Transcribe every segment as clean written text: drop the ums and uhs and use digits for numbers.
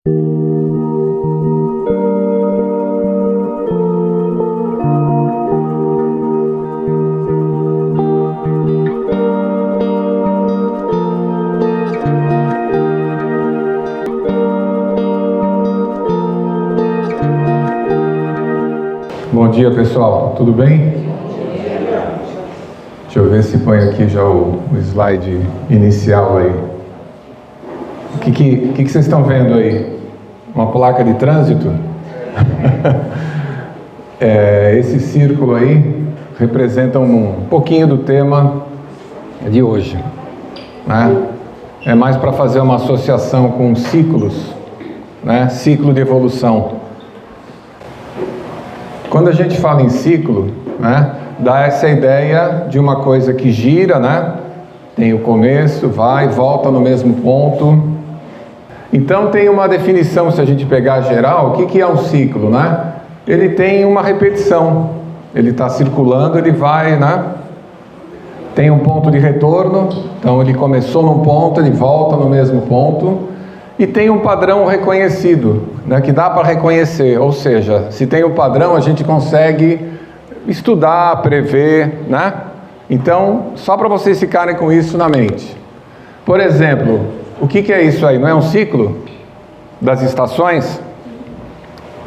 Bom dia, pessoal. Tudo bem? Deixa eu ver se põe aqui já o slide inicial aí. O que vocês estão vendo aí? Uma placa de trânsito? Esse círculo aí representa um pouquinho do tema de hoje, né? É mais para fazer uma associação com ciclos, né? Ciclo de evolução. Quando a gente fala em ciclo, né, dá essa ideia de uma coisa que gira, né? Tem o começo, vai, volta no mesmo ponto. Então tem uma definição, se a gente pegar geral, o que é um ciclo, né? Ele tem uma repetição, ele está circulando, ele vai, né? Tem um ponto de retorno, então ele começou num ponto, ele volta no mesmo ponto. E tem um padrão reconhecido, né, que dá para reconhecer, ou seja, se tem um padrão a gente consegue estudar, prever, né? Então, só para vocês ficarem com isso na mente. Por exemplo, o que é isso aí? Não é um ciclo das estações?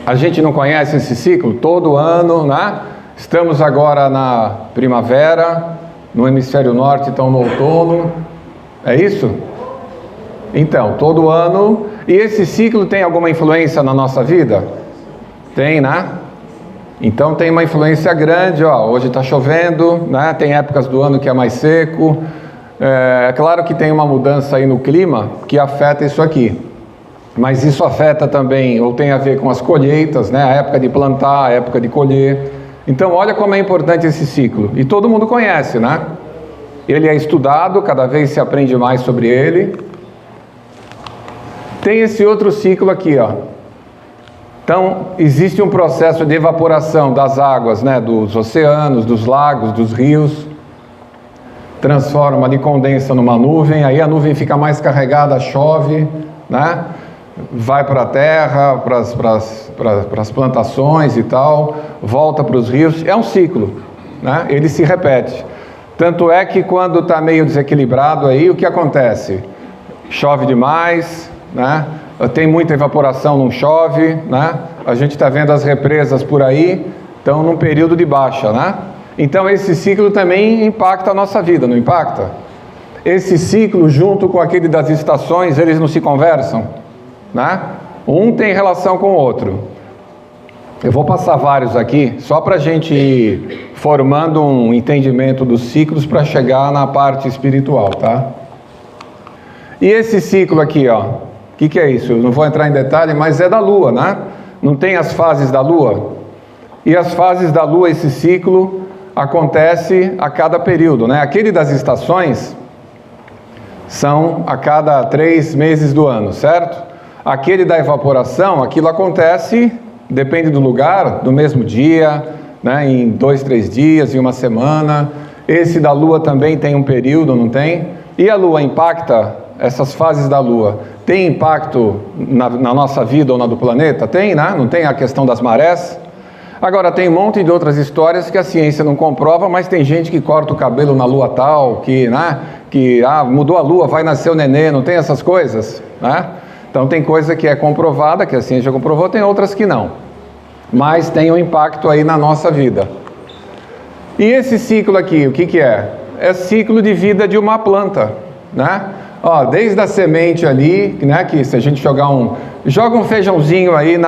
A gente não conhece esse ciclo? Todo ano, né? Estamos agora na primavera, no hemisfério norte, então no outono. É isso? Então, todo ano, e esse ciclo tem alguma influência na nossa vida? Tem, né? Então tem uma influência grande, ó, hoje está chovendo, né? Tem épocas do ano que é mais seco, é claro que tem uma mudança aí no clima que afeta isso aqui, mas isso afeta também, ou tem a ver com as colheitas, né? A época de plantar, a época de colher. Então olha como é importante esse ciclo, e todo mundo conhece, né? Ele é estudado, cada vez se aprende mais sobre ele. Tem esse outro ciclo aqui, ó. Então, existe um processo de evaporação das águas, né, dos oceanos, dos lagos, dos rios, transforma de condensa numa nuvem, aí a nuvem fica mais carregada, chove, né, vai para a terra, para as plantações e tal, volta para os rios, é um ciclo, né, ele se repete. Tanto é que quando está meio desequilibrado aí, o que acontece? Chove demais, né? Tem muita evaporação, não chove, né? A gente está vendo as represas por aí, estão num período de baixa, né? Então esse ciclo também impacta a nossa vida, não impacta? Esse ciclo, junto com aquele das estações, eles não se conversam, né? Um tem relação com o outro. Eu vou passar vários aqui, só para a gente ir formando um entendimento dos ciclos para chegar na parte espiritual, tá? E esse ciclo aqui, ó. O que é isso? Eu não vou entrar em detalhe, mas é da Lua, né? Não tem as fases da Lua? E as fases da Lua, esse ciclo, acontece a cada período, né? Aquele das estações são a cada 3 meses do ano, certo? Aquele da evaporação, aquilo acontece, depende do lugar, do mesmo dia, né? Em 2, 3 dias, em uma semana. Esse da Lua também tem um período, não tem? E a Lua impacta essas fases da Lua? Tem impacto na nossa vida ou na do planeta? Tem, né? Não tem a questão das marés? Agora, tem um monte de outras histórias que a ciência não comprova, mas tem gente que corta o cabelo na lua tal, né? Mudou a lua, vai nascer o nenê, não tem essas coisas, né? Então tem coisa que é comprovada, que a ciência comprovou, tem outras que não. Mas tem um impacto aí na nossa vida. E esse ciclo aqui, o que é? É ciclo de vida de uma planta, né? Ó, desde a semente ali, né, que se a gente joga um feijãozinho aí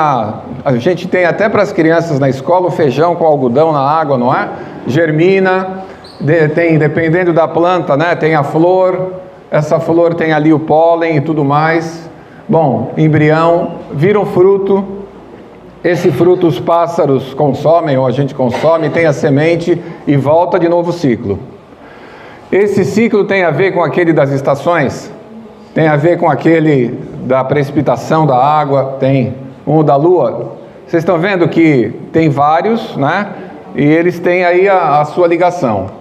a gente tem até para as crianças na escola o feijão com algodão na água, não é? Germina, tem, dependendo da planta, né, tem a flor, essa flor tem ali o pólen e tudo mais. Bom, embrião, vira um fruto, esse fruto os pássaros consomem, ou a gente consome, tem a semente e volta de novo o ciclo. Esse ciclo tem a ver com aquele das estações? Tem a ver com aquele da precipitação da água? Tem. O da Lua? Vocês estão vendo que tem vários, né? E eles têm aí a sua ligação.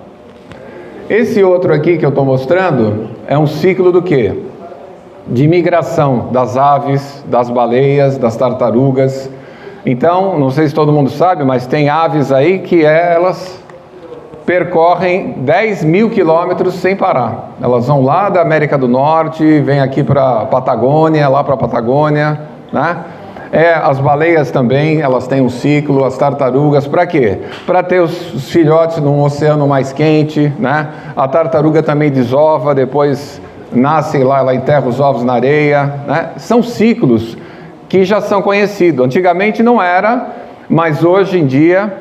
Esse outro aqui que eu estou mostrando é um ciclo do quê? de migração das aves, das baleias, das tartarugas. Então, não sei se todo mundo sabe, mas tem aves aí que elas percorrem 10 mil quilômetros sem parar. Elas vão lá da América do Norte, vêm aqui para a Patagônia, lá para a Patagônia, né? As baleias também, elas têm um ciclo, as tartarugas, para quê? Para ter os filhotes num oceano mais quente, né? A tartaruga também desova, depois nasce lá, ela enterra os ovos na areia, né? São ciclos que já são conhecidos. Antigamente não era, mas hoje em dia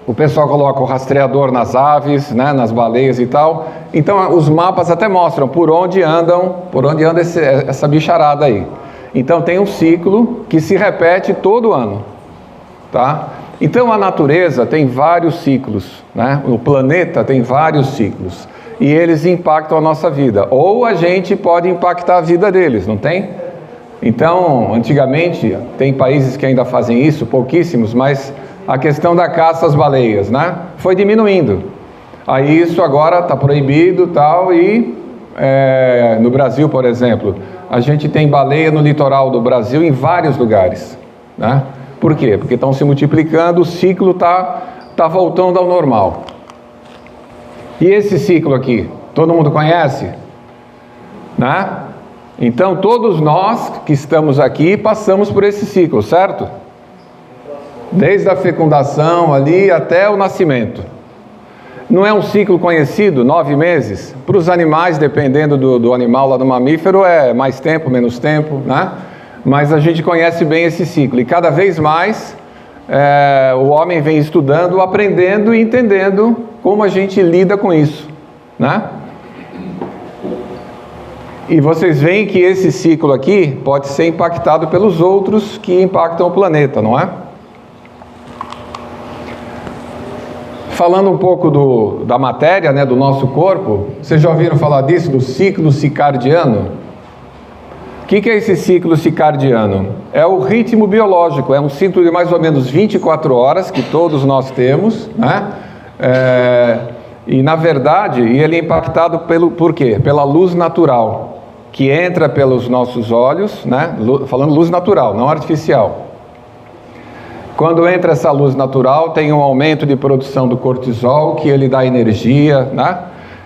o pessoal coloca o rastreador nas aves, né? Nas baleias e tal. Então os mapas até mostram por onde anda essa bicharada aí. Então tem um ciclo que se repete todo ano, tá? Então a natureza tem vários ciclos, né? O planeta tem vários ciclos e eles impactam a nossa vida, ou a gente pode impactar a vida deles, não tem? Então, antigamente, tem países que ainda fazem isso, pouquíssimos, mas a questão da caça às baleias, né? Foi diminuindo. Aí isso agora está proibido tal, e no Brasil, por exemplo, a gente tem baleia no litoral do Brasil em vários lugares, né? Por quê? Porque estão se multiplicando, o ciclo tá voltando ao normal. E esse ciclo aqui, todo mundo conhece? Né? Então todos nós que estamos aqui passamos por esse ciclo, certo? Desde a fecundação ali até o nascimento. Não é um ciclo conhecido, 9 meses? Para os animais, dependendo do animal lá do mamífero, é mais tempo, menos tempo, né? Mas a gente conhece bem esse ciclo. E cada vez mais o homem vem estudando, aprendendo e entendendo como a gente lida com isso, né? E vocês veem que esse ciclo aqui pode ser impactado pelos outros que impactam o planeta, não é? Falando um pouco da matéria, né, do nosso corpo, vocês já ouviram falar disso, do ciclo circadiano? O que é esse ciclo circadiano? É o ritmo biológico, é um ciclo de mais ou menos 24 horas que todos nós temos, né? E na verdade, ele é impactado por quê? Pela luz natural, que entra pelos nossos olhos, né? Falando luz natural, não artificial. Quando entra essa luz natural, tem um aumento de produção do cortisol, que ele dá energia, né?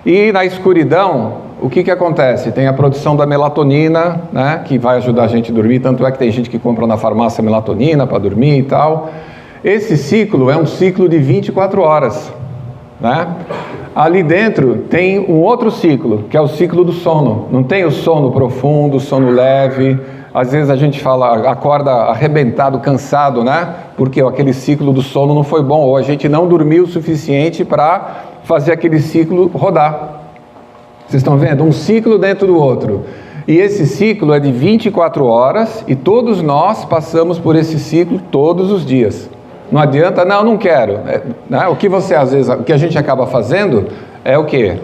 E na escuridão, o que acontece? Tem a produção da melatonina, né? Que vai ajudar a gente a dormir, tanto é que tem gente que compra na farmácia melatonina para dormir e tal. Esse ciclo é um ciclo de 24 horas, né? Ali dentro tem um outro ciclo, que é o ciclo do sono. Não tem o sono profundo, o sono leve. Às vezes a gente acorda arrebentado, cansado, né? Porque aquele ciclo do sono não foi bom, ou a gente não dormiu o suficiente para fazer aquele ciclo rodar. Vocês estão vendo? Um ciclo dentro do outro. E esse ciclo é de 24 horas e todos nós passamos por esse ciclo todos os dias. Não adianta, não quero. Né? O que o que a gente acaba fazendo é o quê?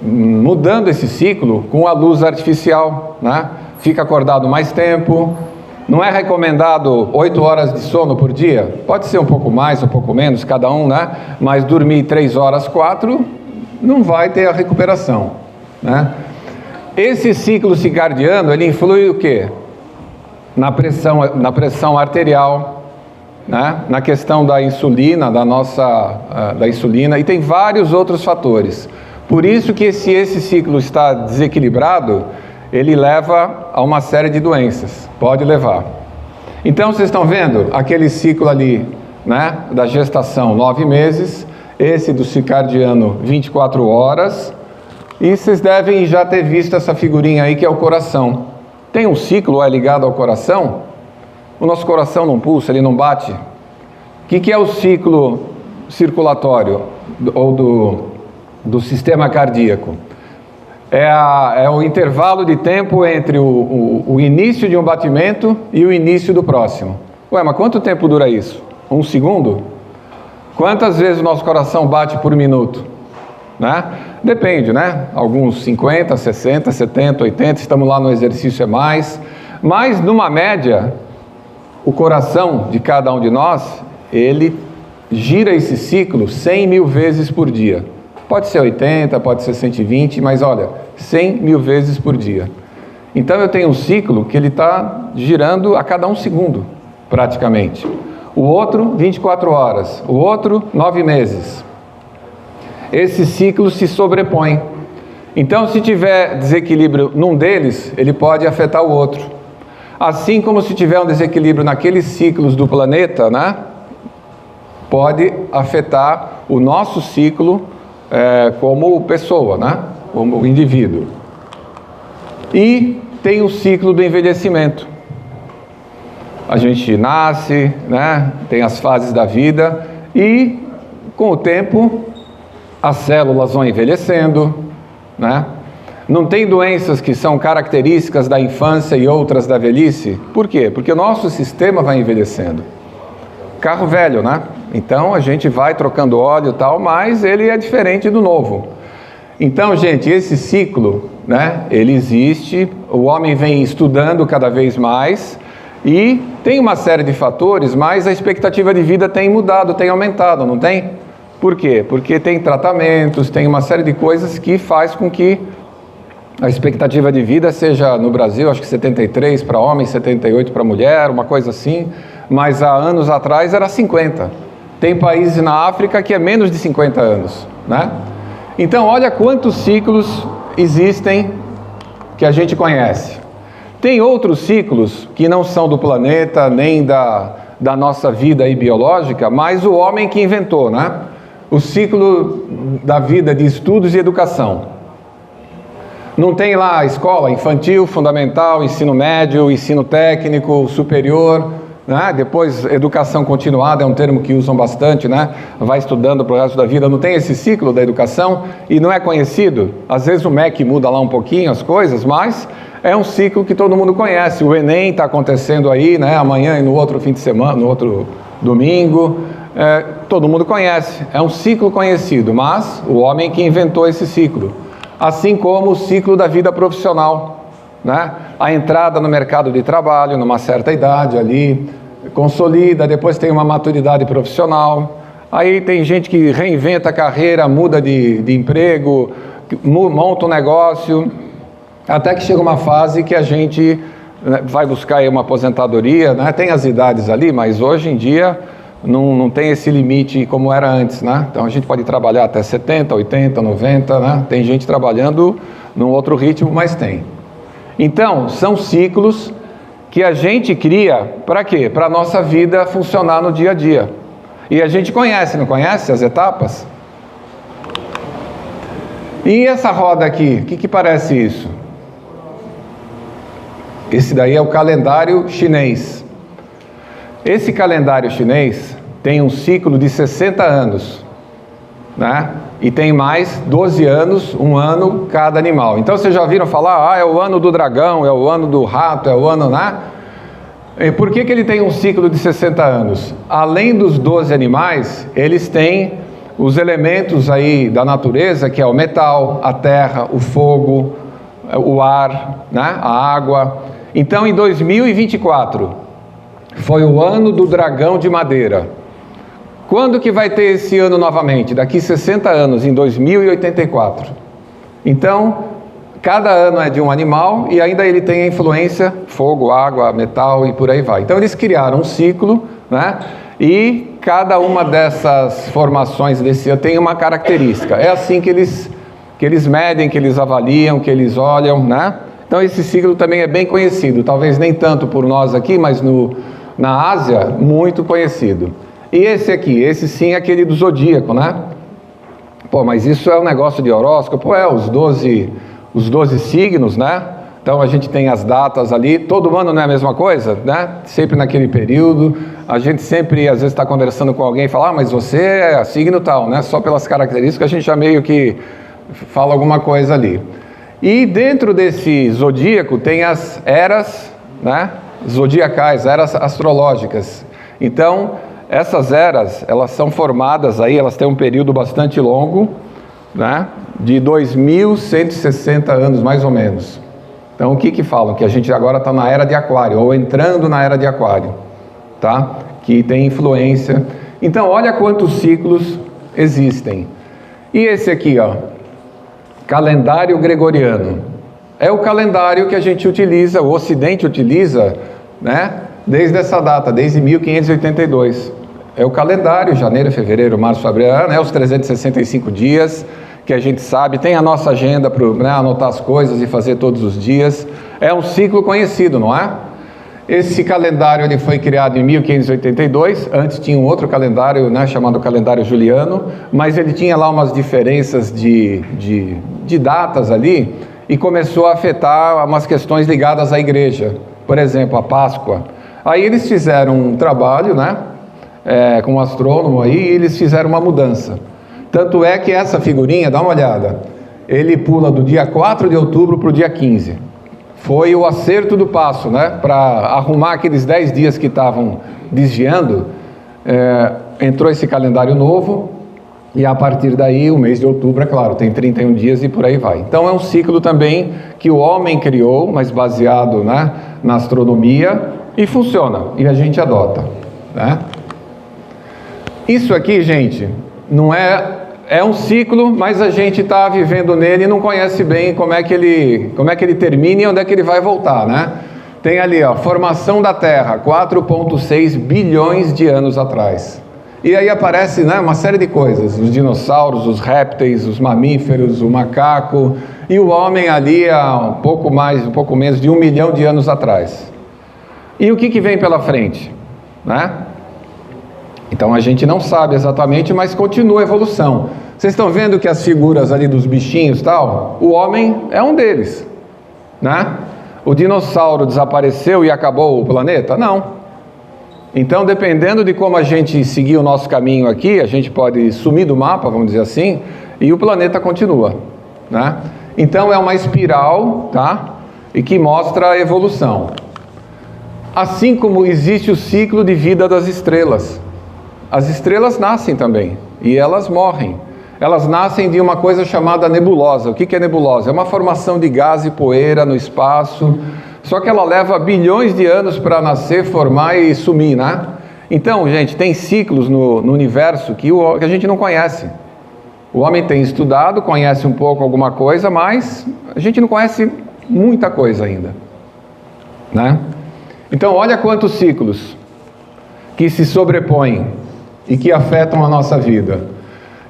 Mudando esse ciclo com a luz artificial, né? Fica acordado mais tempo. Não é recomendado 8 horas de sono por dia? Pode ser um pouco mais, um pouco menos, cada um, né? Mas dormir 3 horas, 4, não vai ter a recuperação, né? Esse ciclo circadiano, ele influi o quê? Na pressão arterial, né? Na questão da insulina, da insulina, e tem vários outros fatores. Por isso que se esse ciclo está desequilibrado, ele leva a uma série de doenças, pode levar. Então vocês estão vendo aquele ciclo ali, né, da gestação 9 meses, esse do circadiano 24 horas, e vocês devem já ter visto essa figurinha aí que é o coração. Tem um ciclo, é ligado ao coração? O nosso coração não pulsa, ele não bate? O que é o ciclo circulatório ou do sistema cardíaco? É o intervalo de tempo entre o início de um batimento e o início do próximo. Ué, mas quanto tempo dura isso? 1 segundo? Quantas vezes o nosso coração bate por minuto? Né? Depende, né? Alguns 50, 60, 70, 80, estamos lá no exercício é mais. Mas numa média, o coração de cada um de nós, ele gira esse ciclo 100 mil vezes por dia. Pode ser 80, pode ser 120, mas olha, 100 mil vezes por dia. Então eu tenho um ciclo que ele está girando a cada 1 segundo, praticamente. O outro, 24 horas. O outro, 9 meses. Esse ciclo se sobrepõe. Então, se tiver desequilíbrio num deles, ele pode afetar o outro. Assim como se tiver um desequilíbrio naqueles ciclos do planeta, né, pode afetar o nosso ciclo como pessoa, né, como indivíduo. E tem o ciclo do envelhecimento. A gente nasce, né, tem as fases da vida e, com o tempo, as células vão envelhecendo, né? Não tem doenças que são características da infância e outras da velhice? Por quê? Porque o nosso sistema vai envelhecendo. Carro velho, né? Então a gente vai trocando óleo e tal, mas ele é diferente do novo. Então, gente, esse ciclo, né, ele existe, o homem vem estudando cada vez mais e tem uma série de fatores, mas a expectativa de vida tem mudado, tem aumentado, não tem? Por quê? Porque tem tratamentos, tem uma série de coisas que faz com que a expectativa de vida seja, no Brasil, acho que 73 para homem, 78 para mulher, uma coisa assim, mas há anos atrás era 50. Tem países na África que é menos de 50 anos, né? Então, olha quantos ciclos existem que a gente conhece. Tem outros ciclos que não são do planeta, nem da nossa vida aí biológica, mas o homem que inventou, né? O ciclo da vida de estudos e educação. Não tem lá a escola infantil, fundamental, ensino médio, ensino técnico, superior, né? Depois educação continuada, é um termo que usam bastante, né? Vai estudando para o resto da vida. Não tem esse ciclo da educação e não é conhecido. Às vezes o MEC muda lá um pouquinho as coisas, mas é um ciclo que todo mundo conhece. O Enem está acontecendo aí, né? Amanhã e no outro fim de semana, no outro domingo. Todo mundo conhece, é um ciclo conhecido, mas o homem que inventou esse ciclo. Assim como o ciclo da vida profissional, né? A entrada no mercado de trabalho, numa certa idade ali, consolida, depois tem uma maturidade profissional, aí tem gente que reinventa a carreira, muda de emprego, monta um negócio, até que chega uma fase que a gente vai buscar aí uma aposentadoria, né? Tem as idades ali, mas hoje em dia não tem esse limite como era antes, né? Então a gente pode trabalhar até 70, 80, 90, né? Tem gente trabalhando num outro ritmo, mas tem. Então, são ciclos que a gente cria para quê? Para a nossa vida funcionar no dia a dia. E a gente conhece, não conhece as etapas? E essa roda aqui, o que parece isso? Esse daí é o calendário chinês. Esse calendário chinês tem um ciclo de 60 anos, né? E tem mais 12 anos, um ano cada animal. Então vocês já ouviram falar, é o ano do dragão, é o ano do rato, é o ano, né? E por que ele tem um ciclo de 60 anos? Além dos 12 animais, eles têm os elementos aí da natureza, que é o metal, a terra, o fogo, o ar, né? A água. Então em 2024... foi o ano do dragão de madeira. Quando que vai ter esse ano novamente? Daqui 60 anos, em 2084. Então, cada ano é de um animal e ainda ele tem a influência, fogo, água, metal e por aí vai. Então eles criaram um ciclo, né? E cada uma dessas formações desse ano tem uma característica. É assim que eles medem, que eles avaliam, que eles olham, né? Então esse ciclo também é bem conhecido, talvez nem tanto por nós aqui, mas na Ásia, muito conhecido. E esse aqui, esse sim é aquele do zodíaco, né? Pô, mas isso é um negócio de horóscopo? Os 12 signos, né? Então a gente tem as datas ali, todo ano não é a mesma coisa, né? Sempre naquele período, a gente sempre, às vezes está conversando com alguém e fala, mas você é signo tal, né? Só pelas características a gente já meio que fala alguma coisa ali. E dentro desse zodíaco tem as eras, né? Zodiacais, eras astrológicas. Então, essas eras, elas são formadas aí, elas têm um período bastante longo, né? De 2.160 anos, mais ou menos. Então, o que falam? Que a gente agora está na era de Aquário, ou entrando na era de Aquário, tá? Que tem influência. Então, olha quantos ciclos existem. E esse aqui, ó, calendário gregoriano. É o calendário que a gente utiliza, o Ocidente utiliza, né, desde essa data, desde 1582. É o calendário, janeiro, fevereiro, março, abril, né, os 365 dias que a gente sabe, tem a nossa agenda para, né, anotar as coisas e fazer todos os dias. É um ciclo conhecido, não é? Esse calendário ele foi criado em 1582, antes tinha um outro calendário, né, chamado calendário juliano, mas ele tinha lá umas diferenças de datas ali, e começou a afetar umas questões ligadas à igreja, por exemplo, a Páscoa. Aí eles fizeram um trabalho, né, com um astrônomo aí, e eles fizeram uma mudança. Tanto é que essa figurinha, dá uma olhada, ele pula do dia 4 de outubro para o dia 15. Foi o acerto do passo, né, para arrumar aqueles 10 dias que estavam desviando. Entrou esse calendário novo, e a partir daí, o mês de outubro, é claro, tem 31 dias e por aí vai. Então é um ciclo também que o homem criou, mas baseado, né, na astronomia, e funciona, e a gente adota, né? Isso aqui, gente, não é um ciclo, mas a gente está vivendo nele e não conhece bem como é que ele termina e onde é que ele vai voltar, né? Tem ali, ó, formação da Terra, 4,6 bilhões de anos atrás. E aí aparece, né, uma série de coisas, os dinossauros, os répteis, os mamíferos, o macaco, e o homem ali há um pouco menos de 1 milhão de anos atrás. E o que vem pela frente, né? Então a gente não sabe exatamente, mas continua a evolução. Vocês estão vendo que as figuras ali dos bichinhos e tal, o homem é um deles, né? O dinossauro desapareceu e acabou o planeta? Não. Então, dependendo de como a gente seguir o nosso caminho aqui, a gente pode sumir do mapa, vamos dizer assim, e o planeta continua, né? Então é uma espiral, tá? E que mostra a evolução. Assim como existe o ciclo de vida das estrelas. As estrelas nascem também, e elas morrem. Elas nascem de uma coisa chamada nebulosa. O que é nebulosa? É uma formação de gás e poeira no espaço, só que ela leva bilhões de anos para nascer, formar e sumir, né? Então, gente, tem ciclos no universo que a gente não conhece. O homem tem estudado, conhece um pouco alguma coisa, mas a gente não conhece muita coisa ainda, né? Então, olha quantos ciclos que se sobrepõem e que afetam a nossa vida.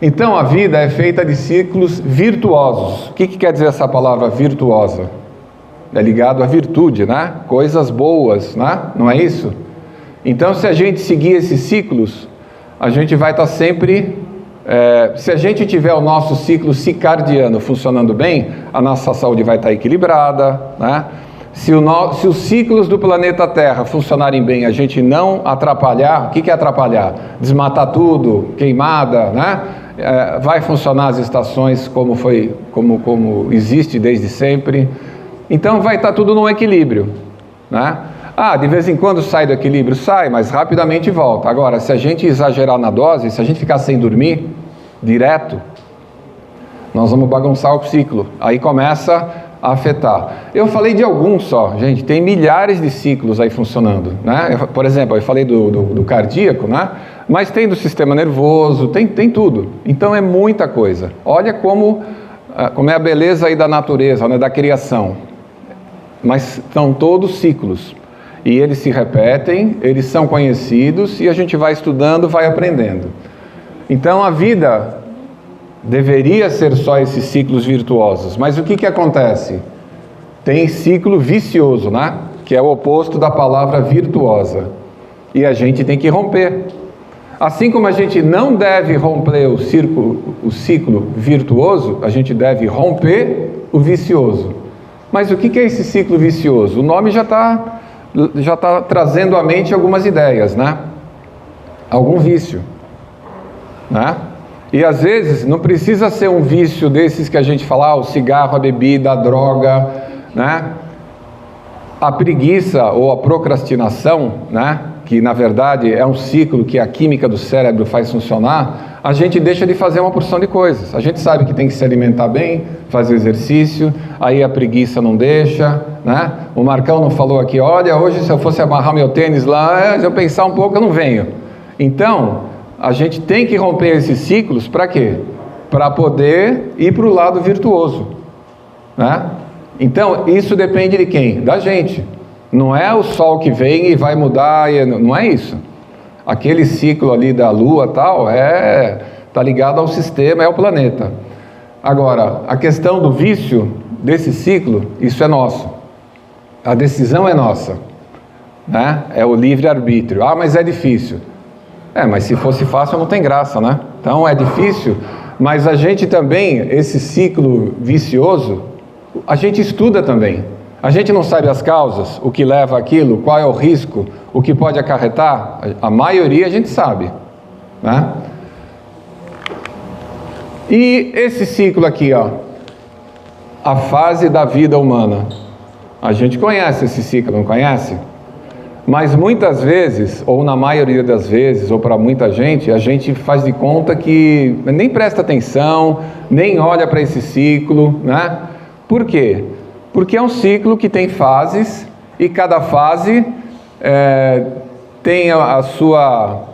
Então, a vida é feita de ciclos virtuosos. O que quer dizer essa palavra virtuosa? É ligado à virtude, né? Coisas boas, né? Não é isso? Então, se a gente seguir esses ciclos, a gente vai estar sempre... se a gente tiver o nosso ciclo circadiano funcionando bem, a nossa saúde vai estar equilibrada, né? Se os ciclos do planeta Terra funcionarem bem, a gente não atrapalhar, o que é atrapalhar? Desmatar tudo, queimada, né? Vai funcionar as estações como existe desde sempre. Então vai estar tudo num equilíbrio, né? De vez em quando sai do equilíbrio, sai, mas rapidamente volta. Agora, se a gente exagerar na dose, se a gente ficar sem dormir direto, nós vamos bagunçar o ciclo. Aí começa a afetar. Eu falei de alguns só, gente, tem milhares de ciclos aí funcionando, né? Por exemplo, eu falei do cardíaco, né? Mas tem do sistema nervoso, tem tudo. Então é muita coisa. Olha como é a beleza aí da natureza, né? Da criação. Mas são todos ciclos. E eles se repetem, eles são conhecidos e a gente vai estudando, vai aprendendo. Então a vida deveria ser só esses ciclos virtuosos, mas o que acontece? Tem ciclo vicioso, né? Que é o oposto da palavra virtuosa. E a gente tem que romper. Assim como a gente não deve romper o ciclo virtuoso, a gente deve romper o vicioso. Mas o que é esse ciclo vicioso? O nome já está trazendo à mente algumas ideias, né? Algum vício, né? E às vezes não precisa ser um vício desses que a gente fala, o cigarro, a bebida, a droga, né? A preguiça ou a procrastinação, né? Que na verdade é um ciclo que a química do cérebro faz funcionar, a gente deixa de fazer uma porção de coisas. A gente sabe que tem que se alimentar bem, fazer exercício, aí a preguiça não deixa, né? O Marcão não falou aqui, olha, hoje se eu fosse amarrar meu tênis lá, se eu pensar um pouco eu não venho. Então, a gente tem que romper esses ciclos para quê? para poder ir para o lado virtuoso, né? Então, isso depende de quem? Da gente. Não é o sol que vem e vai mudar, não é isso. Aquele ciclo ali da Lua tal, tá ligado ao sistema, é o planeta. Agora, a questão do vício desse ciclo, isso é nosso. A decisão é nossa, né? É o livre-arbítrio. Ah, mas é difícil. Mas se fosse fácil não tem graça, né? Então é difícil, mas a gente também, esse ciclo vicioso, a gente estuda também. A gente não sabe as causas, o que leva aquilo, qual é o risco, o que pode acarretar. A maioria a gente sabe, né? E esse ciclo aqui, ó, a fase da vida humana. A gente conhece esse ciclo, não conhece? Mas muitas vezes, ou na maioria das vezes, ou para muita gente, a gente faz de conta que nem presta atenção, nem olha para esse ciclo, né? Por quê? Porque é um ciclo que tem fases, e cada fase tem a sua,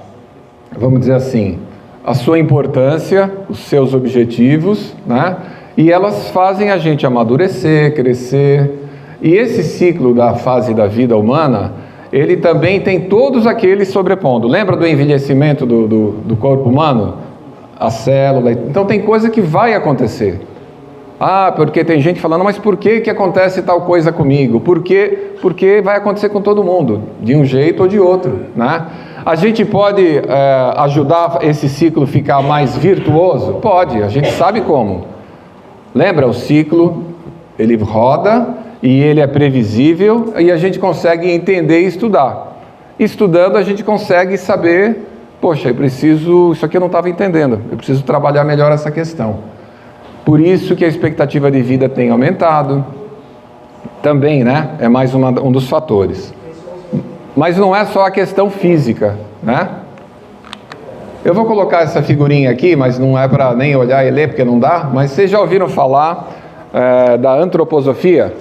vamos dizer assim, a sua importância, os seus objetivos, né? E elas fazem a gente amadurecer, crescer. E esse ciclo da fase da vida humana, ele também tem todos aqueles sobrepondo. Lembra do envelhecimento do corpo humano? A célula. Então tem coisa que vai acontecer. Ah, porque tem gente falando, mas por que acontece tal coisa comigo? Por quê? Porque vai acontecer com todo mundo, de um jeito ou de outro, né? A gente pode ajudar esse ciclo a ficar mais virtuoso? Pode, a gente sabe como. Lembra, o ciclo, ele roda e ele é previsível e a gente consegue entender e estudar. Estudando a gente consegue saber, poxa, isso aqui eu não estava entendendo, eu preciso trabalhar melhor essa questão. Por isso que a expectativa de vida tem aumentado, também, né? É mais um dos fatores. Mas não é só a questão física, né? Eu vou colocar essa figurinha aqui, mas não é para nem olhar e ler, porque não dá. Mas vocês já ouviram falar da antroposofia?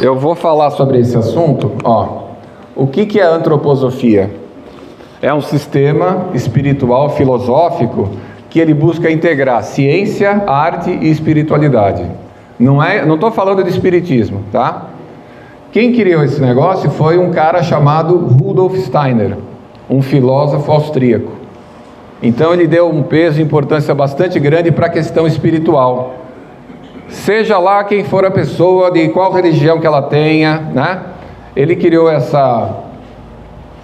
Eu vou falar sobre esse assunto. O que é a antroposofia? É um sistema espiritual, filosófico, que ele busca integrar ciência, arte e espiritualidade. Não estou falando de espiritismo, tá? Quem criou esse negócio foi um cara chamado Rudolf Steiner, um filósofo austríaco. Então ele deu um peso e importância bastante grande para a questão espiritual. Seja lá quem for a pessoa, de qual religião que ela tenha, né? Ele criou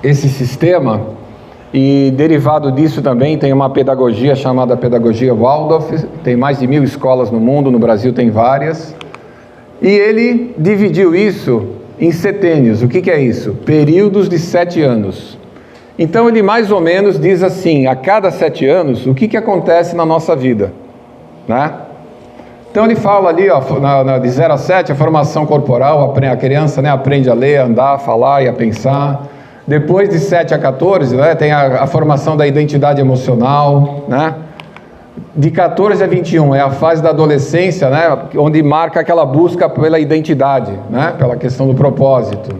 esse sistema. E derivado disso também tem uma pedagogia chamada pedagogia Waldorf, tem mais de 1000 escolas no mundo, no Brasil tem várias. E ele dividiu isso em setênios. O que é isso? Períodos de 7 anos. Então ele mais ou menos diz assim, a cada 7 anos, o que acontece na nossa vida, né? Então ele fala ali, ó, de 0 a 7, a formação corporal, a criança, né, aprende a ler, a andar, a falar e a pensar. Depois de 7 a 14, né, tem a formação da identidade emocional, né? De 14 a 21 é a fase da adolescência, né, onde marca aquela busca pela identidade, né, pela questão do propósito.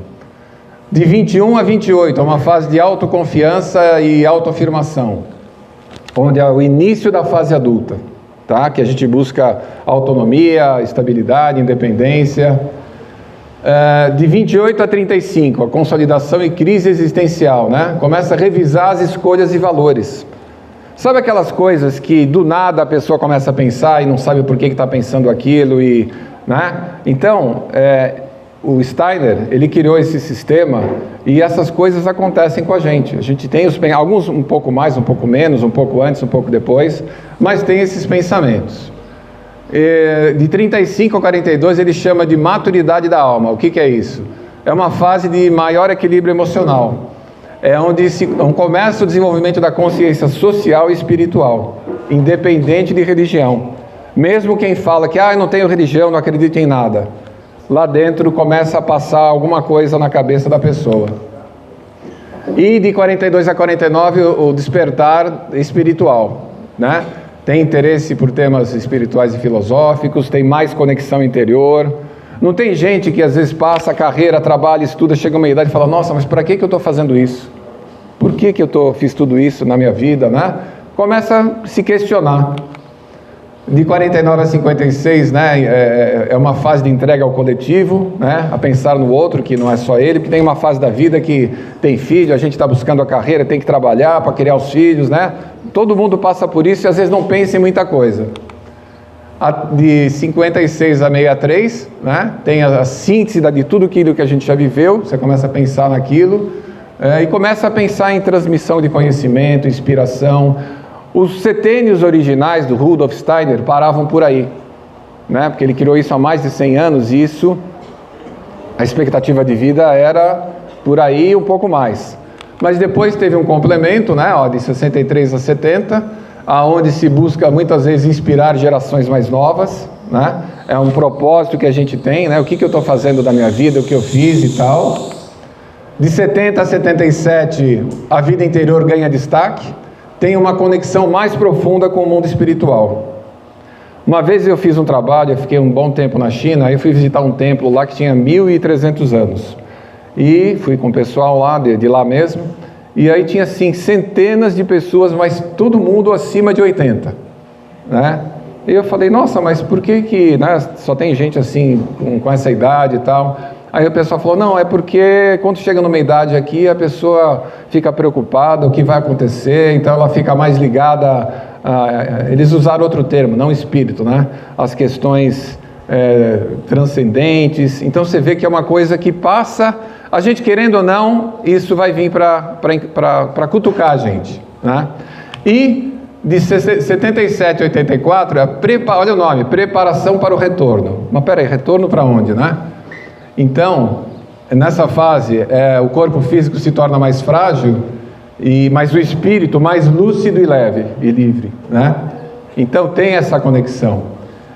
De 21 a 28 é uma fase de autoconfiança e autoafirmação, onde é o início da fase adulta, tá? Que a gente busca autonomia, estabilidade, independência. De 28 a 35, a consolidação e crise existencial, né? Começa a revisar as escolhas e valores. Sabe aquelas coisas que do nada a pessoa começa a pensar e não sabe por que está pensando aquilo, né? Então, o Steiner, ele criou esse sistema e essas coisas acontecem com a gente. A gente tem alguns um pouco mais, um pouco menos, um pouco antes, um pouco depois, mas tem esses pensamentos. De 35 a 42 ele chama de maturidade da alma. O que é isso? É uma fase de maior equilíbrio emocional. É onde começa o desenvolvimento da consciência social e espiritual, independente de religião. Mesmo quem fala que eu não tenho religião, não acredito em nada, lá dentro começa a passar alguma coisa na cabeça da pessoa. E de 42 a 49 o despertar espiritual, né? Tem interesse por temas espirituais e filosóficos, tem mais conexão interior. Não tem gente que às vezes passa a carreira, trabalha, estuda, chega a uma idade e fala, nossa, mas para que eu estou fazendo isso? Por que eu fiz tudo isso na minha vida, né? começa a se questionar. De 49 a 56, né, é uma fase de entrega ao coletivo, né, a pensar no outro, que não é só ele, porque tem uma fase da vida que tem filho, a gente está buscando a carreira, tem que trabalhar para criar os filhos, né? Todo mundo passa por isso e às vezes não pensa em muita coisa. De 56 a 63, né, tem a síntese de tudo aquilo que a gente já viveu, você começa a pensar naquilo, e começa a pensar em transmissão de conhecimento, inspiração. Os setênios originais do Rudolf Steiner paravam por aí, né? Porque ele criou isso há mais de 100 anos, e isso, a expectativa de vida era por aí um pouco mais. Mas depois teve um complemento, né? De 63 a 70, aonde se busca muitas vezes inspirar gerações mais novas, né? É um propósito que a gente tem, né? O que eu estou fazendo da minha vida, o que eu fiz e tal. De 70 a 77, a vida interior ganha destaque, tem uma conexão mais profunda com o mundo espiritual. Uma vez eu fiz um trabalho, eu fiquei um bom tempo na China, aí eu fui visitar um templo lá que tinha 1.300 anos. E fui com o pessoal lá, de lá mesmo, e aí tinha assim, centenas de pessoas, mas todo mundo acima de 80, né? E eu falei, nossa, mas por que né, só tem gente assim, com essa idade e tal? Aí o pessoal falou, não, é porque quando chega numa idade aqui, a pessoa fica preocupada, o que vai acontecer, então ela fica mais ligada, eles usaram outro termo, não espírito, né? As questões transcendentes. Então você vê que é uma coisa que passa, a gente querendo ou não, isso vai vir para cutucar a gente, né? E de 77 a 84, olha o nome, preparação para o retorno. Mas peraí, retorno para onde, né? Então, nessa fase, o corpo físico se torna mais frágil, mas o espírito mais lúcido e leve e livre, né? Então tem essa conexão.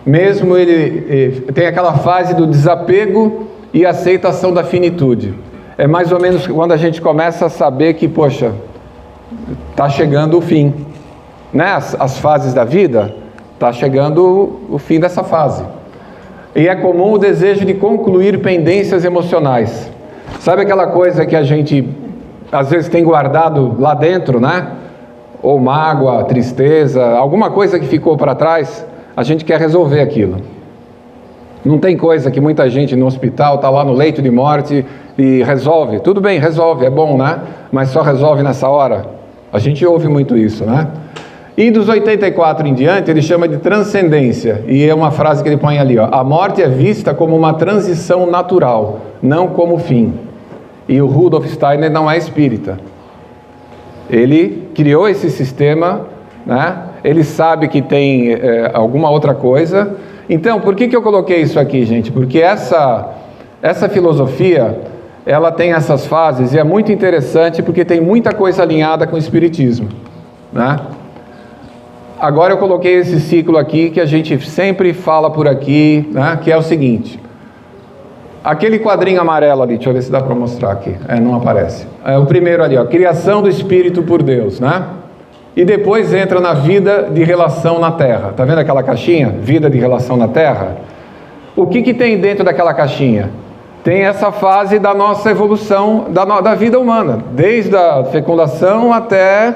Mesmo ele tem aquela fase do desapego e aceitação da finitude. É mais ou menos quando a gente começa a saber que, poxa, está chegando o fim, né? As fases da vida, está chegando o fim dessa fase. E é comum o desejo de concluir pendências emocionais. Sabe aquela coisa que a gente, às vezes, tem guardado lá dentro, né? Ou mágoa, tristeza, alguma coisa que ficou para trás, a gente quer resolver aquilo. Não tem coisa que muita gente no hospital está lá no leito de morte e resolve. Tudo bem, resolve, é bom, né? Mas só resolve nessa hora. A gente ouve muito isso, né? E dos 84 em diante, ele chama de transcendência. E é uma frase que ele põe ali, ó. A morte é vista como uma transição natural, não como fim. E o Rudolf Steiner não é espírita. Ele criou esse sistema, né? Ele sabe que tem alguma outra coisa. Então, por que eu coloquei isso aqui, gente? Porque essa filosofia, ela tem essas fases e é muito interessante porque tem muita coisa alinhada com o espiritismo, né? Agora eu coloquei esse ciclo aqui que a gente sempre fala por aqui, né, que é o seguinte. Aquele quadrinho amarelo ali, deixa eu ver se dá para mostrar aqui. Não aparece. O primeiro ali, ó, criação do Espírito por Deus, né? E depois entra na vida de relação na Terra. Tá vendo aquela caixinha? Vida de relação na Terra. O que tem dentro daquela caixinha? Tem essa fase da nossa evolução, da vida humana. Desde a fecundação até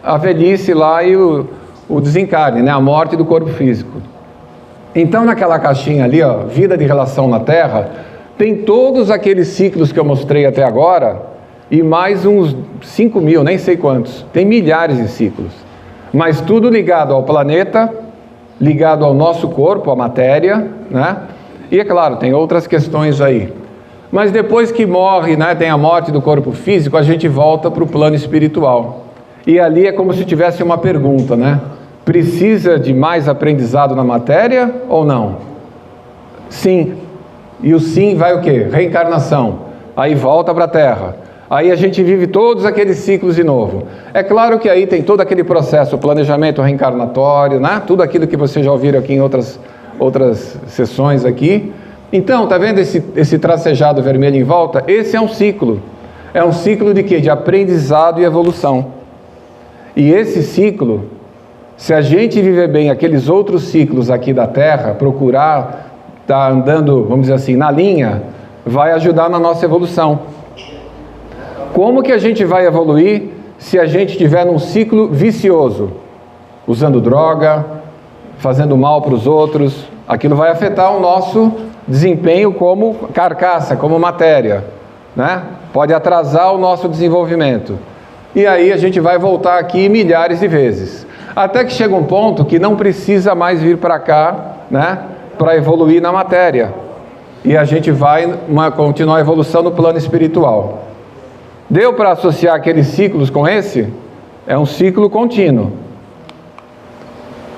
a velhice lá e o desencarne, né? A morte do corpo físico. Então naquela caixinha ali, ó, vida de relação na Terra, tem todos aqueles ciclos que eu mostrei até agora e mais uns 5.000, nem sei quantos. Tem milhares de ciclos, mas tudo ligado ao planeta, ligado ao nosso corpo, à matéria, né? E é claro, tem outras questões aí. Mas depois que morre, né, tem a morte do corpo físico, a gente volta para o plano espiritual. E ali é como se tivesse uma pergunta, né? Precisa de mais aprendizado na matéria ou não? Sim. E o sim vai o quê? Reencarnação. Aí volta para a Terra. Aí a gente vive todos aqueles ciclos de novo. É claro que aí tem todo aquele processo, planejamento reencarnatório, né? Tudo aquilo que vocês já ouviram aqui em outras sessões aqui. Então, tá vendo esse tracejado vermelho em volta? Esse é um ciclo. É um ciclo de quê? De aprendizado e evolução. E esse ciclo, se a gente viver bem aqueles outros ciclos aqui da Terra, procurar estar andando, vamos dizer assim, na linha, vai ajudar na nossa evolução. Como que a gente vai evoluir se a gente estiver num ciclo vicioso? usando droga, fazendo mal para os outros, aquilo vai afetar o nosso desempenho como carcaça, como matéria, né? Pode atrasar o nosso desenvolvimento. E aí a gente vai voltar aqui milhares de vezes. Até que chega um ponto que não precisa mais vir para cá, né? Para evoluir na matéria. E a gente vai continuar a evolução no plano espiritual. Deu para associar aqueles ciclos com esse? É um ciclo contínuo.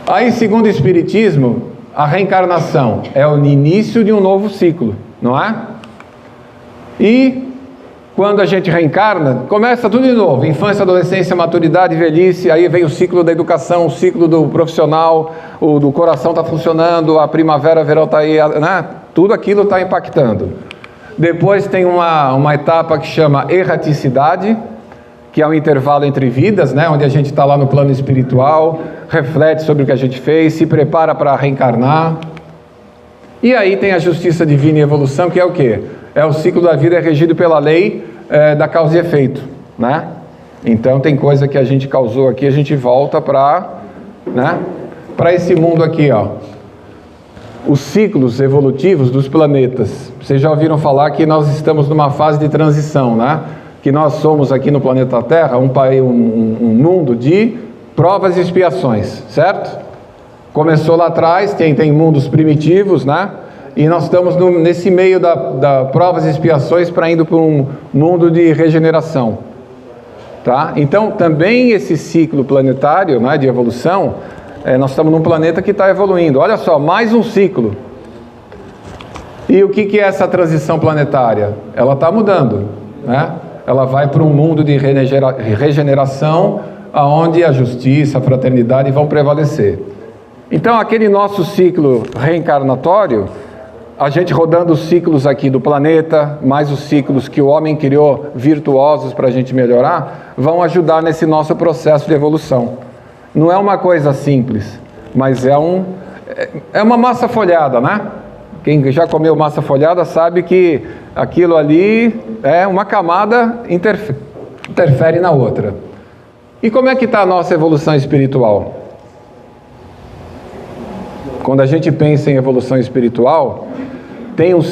Aí, segundo o Espiritismo, a reencarnação é o início de um novo ciclo, não é? E quando a gente reencarna, começa tudo de novo. Infância, adolescência, maturidade, velhice. Aí vem o ciclo da educação, o ciclo do profissional, o do coração está funcionando, a primavera, verão está aí, né? Tudo aquilo está impactando. Depois tem uma etapa que chama erraticidade, que é um intervalo entre vidas, né? Onde a gente está lá no plano espiritual, reflete sobre o que a gente fez, se prepara para reencarnar. E aí tem a justiça divina e evolução, que é o quê? É o ciclo da vida regido pela lei da causa e efeito, né? Então tem coisa que a gente causou aqui, a gente volta para, né? Para esse mundo aqui, ó. Os ciclos evolutivos dos planetas. Vocês já ouviram falar que nós estamos numa fase de transição, né? Que nós somos aqui no planeta Terra um mundo de provas e expiações, certo? Começou lá atrás, tem mundos primitivos, né? E nós estamos nesse meio da provas e expiações para indo para um mundo de regeneração, tá? Então, também esse ciclo planetário, né, de evolução, nós estamos num planeta que está evoluindo. Olha só, mais um ciclo. E o que é essa transição planetária? Ela está mudando, né? Ela vai para um mundo de regeneração, onde a justiça, a fraternidade vão prevalecer. Então, aquele nosso ciclo reencarnatório, a gente rodando os ciclos aqui do planeta, mais os ciclos que o homem criou virtuosos para a gente melhorar, vão ajudar nesse nosso processo de evolução. Não é uma coisa simples, mas é uma massa folhada, né? Quem já comeu massa folhada sabe que aquilo ali é uma camada, interfere na outra. E como é que está a nossa evolução espiritual? Quando a gente pensa em evolução espiritual,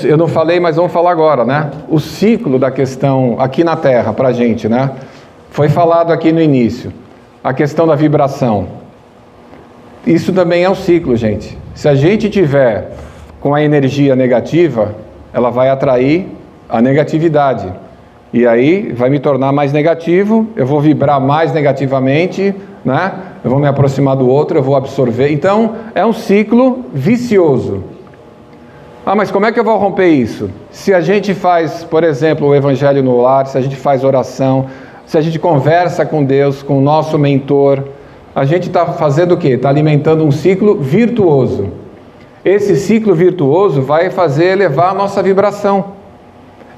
eu não falei, mas vamos falar agora, né? O ciclo da questão aqui na Terra, para a gente, né? Foi falado aqui no início. A questão da vibração. Isso também é um ciclo, gente. Se a gente tiver com a energia negativa, ela vai atrair a negatividade. E aí vai me tornar mais negativo, eu vou vibrar mais negativamente, né? Eu vou me aproximar do outro, eu vou absorver. Então, é um ciclo vicioso. Ah, mas como é que eu vou romper isso? Se a gente faz, por exemplo, o evangelho no lar, se a gente faz oração, se a gente conversa com Deus, com o nosso mentor, a gente está fazendo o quê? Está alimentando um ciclo virtuoso. Esse ciclo virtuoso vai fazer elevar a nossa vibração.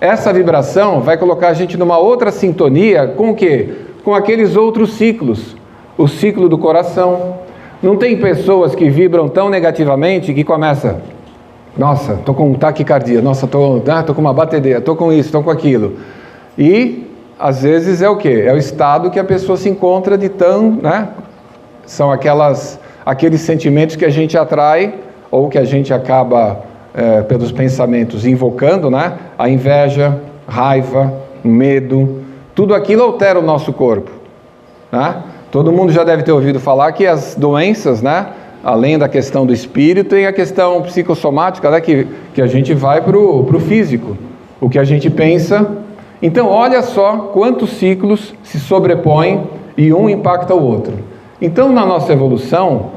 Essa vibração vai colocar a gente numa outra sintonia com o quê? Com aqueles outros ciclos. O ciclo do coração. Não tem pessoas que vibram tão negativamente que começa... Nossa, estou com taquicardia, nossa, estou com uma batedeira, estou com isso, estou com aquilo. E, às vezes, é o quê? É o estado que a pessoa se encontra de tão, né? São aqueles sentimentos que a gente atrai, ou que a gente acaba, pelos pensamentos, invocando, né? A inveja, raiva, medo, tudo aquilo altera o nosso corpo, né? Todo mundo já deve ter ouvido falar que as doenças, né? Além da questão do espírito, tem a questão psicossomática, né, que a gente vai para o físico, o que a gente pensa. Então, olha só quantos ciclos se sobrepõem e um impacta o outro. Então, na nossa evolução,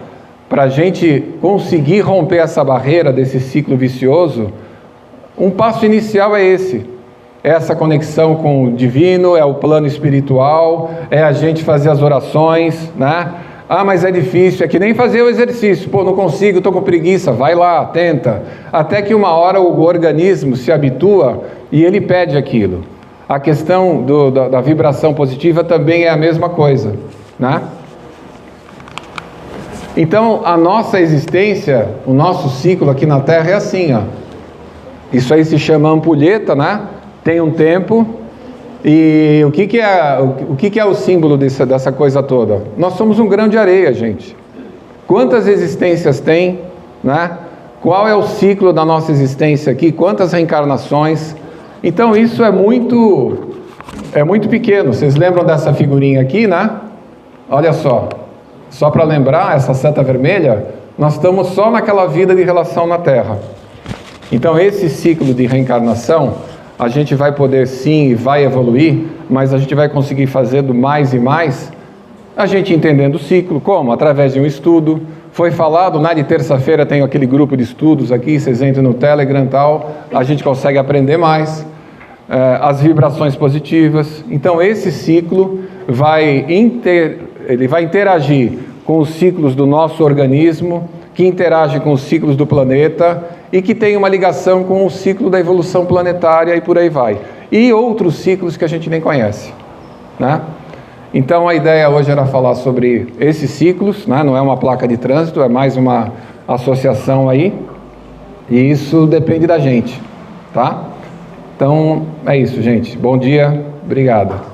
para a gente conseguir romper essa barreira desse ciclo vicioso, um passo inicial é esse. É essa conexão com o divino, é o plano espiritual, é a gente fazer as orações, né? Ah, mas é difícil, é que nem fazer o exercício. Pô, não consigo, estou com preguiça. Vai lá, tenta. Até que uma hora o organismo se habitua e ele pede aquilo. A questão da vibração positiva também é a mesma coisa, né? Então, a nossa existência, o nosso ciclo aqui na Terra é assim, ó. Isso aí se chama ampulheta, né? Tem um tempo... E o que é o símbolo dessa coisa toda? Nós somos um grão de areia, gente. quantas existências tem, né? Qual é o ciclo da nossa existência aqui, quantas reencarnações. Então isso é muito pequeno. Vocês lembram dessa figurinha aqui, né? Olha só para lembrar, essa seta vermelha, nós estamos só naquela vida de relação na Terra. Então esse ciclo de reencarnação, a gente vai poder sim e vai evoluir, mas a gente vai conseguir fazer do mais e mais, a gente entendendo o ciclo, como? Através de um estudo. Foi falado, na de terça-feira tem aquele grupo de estudos aqui, vocês entram no Telegram e tal, a gente consegue aprender mais, as vibrações positivas. Então esse ciclo ele vai interagir com os ciclos do nosso organismo, que interage com os ciclos do planeta e que tem uma ligação com o ciclo da evolução planetária e por aí vai. E outros ciclos que a gente nem conhece, né? Então a ideia hoje era falar sobre esses ciclos, né? Não é uma placa de trânsito, é mais uma associação aí, e isso depende da gente, tá? Então é isso, gente. Bom dia, obrigado.